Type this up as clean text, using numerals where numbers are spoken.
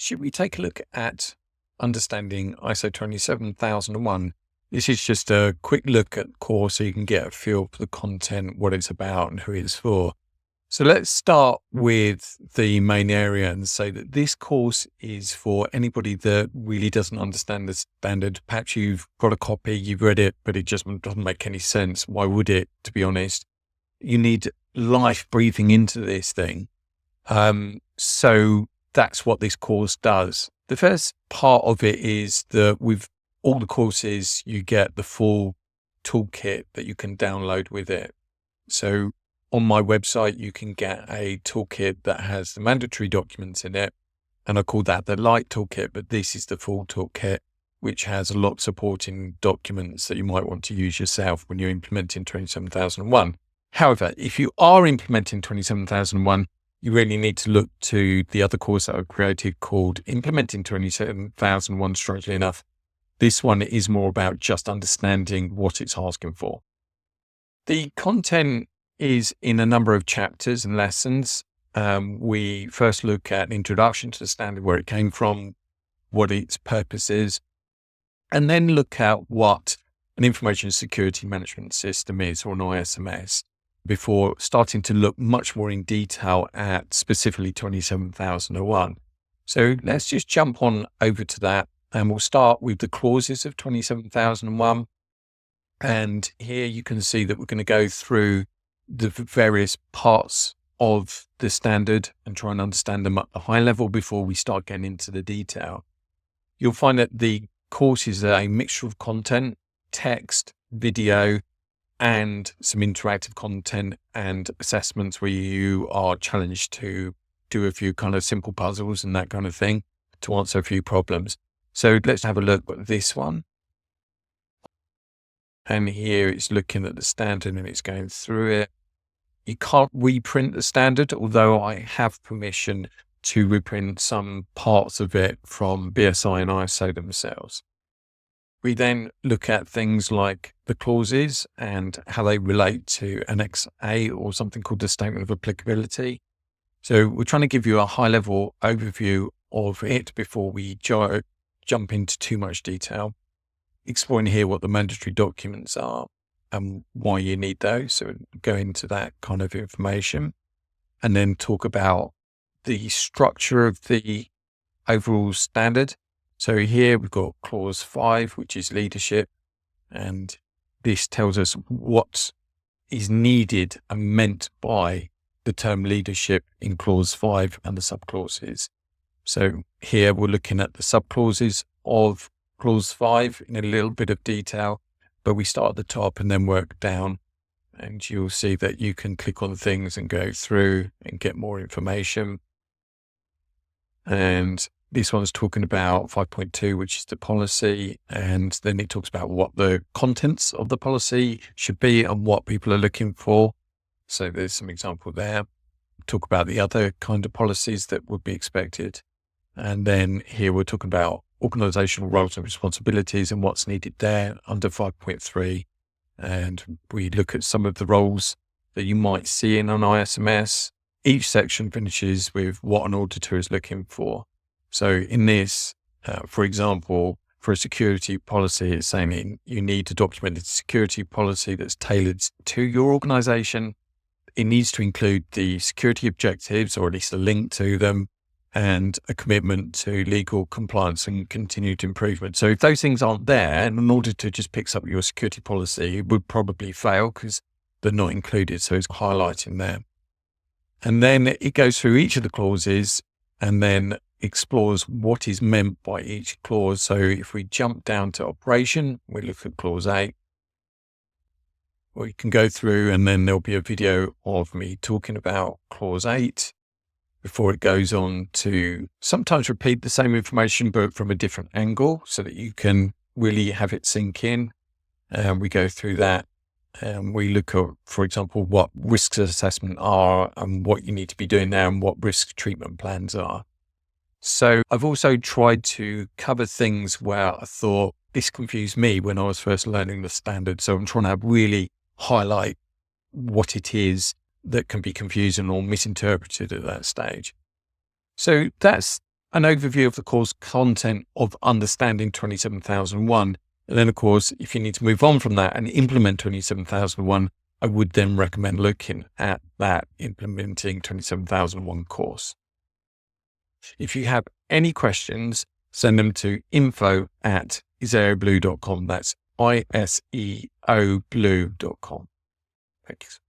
should we take a look at understanding ISO 27001? This is just a quick look at the course so you can get a feel for the content, what it's about and who it's for. So let's start with the main area and say that this course is for anybody that really doesn't understand the standard. Perhaps you've got a copy, you've read it, but it just doesn't make any sense. Why would it, to be honest? You need life breathing into this thing. So that's what this course does. The first part of it is that with all the courses, you get the full toolkit that you can download with it. So on my website, you can get a toolkit that has the mandatory documents in it. And I call that the light toolkit, but this is the full toolkit, which has a lot of supporting documents that you might want to use yourself when you're implementing 27001. However, if you are implementing 27001, you really need to look to the other course that I've created called Implementing 27001, strangely enough. This one is more about just understanding what it's asking for. The content is in a number of chapters and lessons. We first look at an introduction to the standard, where it came from, what its purpose is, and then look at what an information security management system is, or an ISMS, before starting to look much more in detail at specifically 27001. So let's just jump on over to that, and we'll start with the clauses of 27001. And here you can see that we're going to go through the various parts of the standard and try and understand them at the high level before we start getting into the detail. You'll find that the course is a mixture of content, text, video, and some interactive content and assessments where you are challenged to do a few kind of simple puzzles and that kind of thing to answer a few problems. So let's have a look at this one. And here it's looking at the standard and it's going through it. You can't reprint the standard, although I have permission to reprint some parts of it from BSI and ISO themselves. We then look at things like the clauses and how they relate to Annex A, or something called the Statement of Applicability. So we're trying to give you a high-level overview of it before we jump into too much detail. Exploring here what the mandatory documents are and why you need those. So go into that kind of information and then talk about the structure of the overall standard. So here we've got clause 5, which is leadership. And this tells us what is needed and meant by the term leadership in clause 5 and the subclauses. So here we're looking at the subclauses of clause 5 in a little bit of detail, but we start at the top and then work down, and you'll see that you can click on things and go through and get more information. And this one's talking about 5.2, which is the policy, and then it talks about what the contents of the policy should be and what people are looking for. So there's some example there. Talk about the other kind of policies that would be expected. And then here we're talking about organizational roles and responsibilities and what's needed there under 5.3. And we look at some of the roles that you might see in an ISMS. Each section finishes with what an auditor is looking for. So in this, for example, for a security policy, it's saying you need to document a security policy that's tailored to your organization. It needs to include the security objectives, or at least a link to them, and a commitment to legal compliance and continued improvement. So if those things aren't there, and an auditor just picks up your security policy, it would probably fail because they're not included. So it's highlighting there. And then it goes through each of the clauses and then explores what is meant by each clause. So if we jump down to operation, we look at clause 8. We can go through and then there'll be a video of me talking about clause 8 before it goes on to sometimes repeat the same information, but from a different angle so that you can really have it sink in. And we go through that and we look at, for example, what risks assessment are and what you need to be doing there and what risk treatment plans are. So I've also tried to cover things where I thought this confused me when I was first learning the standard. So I'm trying to really highlight what it is that can be confusing or misinterpreted at that stage. So that's an overview of the course content of understanding 27001. And then, of course, if you need to move on from that and implement 27001, I would then recommend looking at that implementing 27001 course. If you have any questions, send them to info@iseoblue.com. That's ISEOblue.com. Thanks.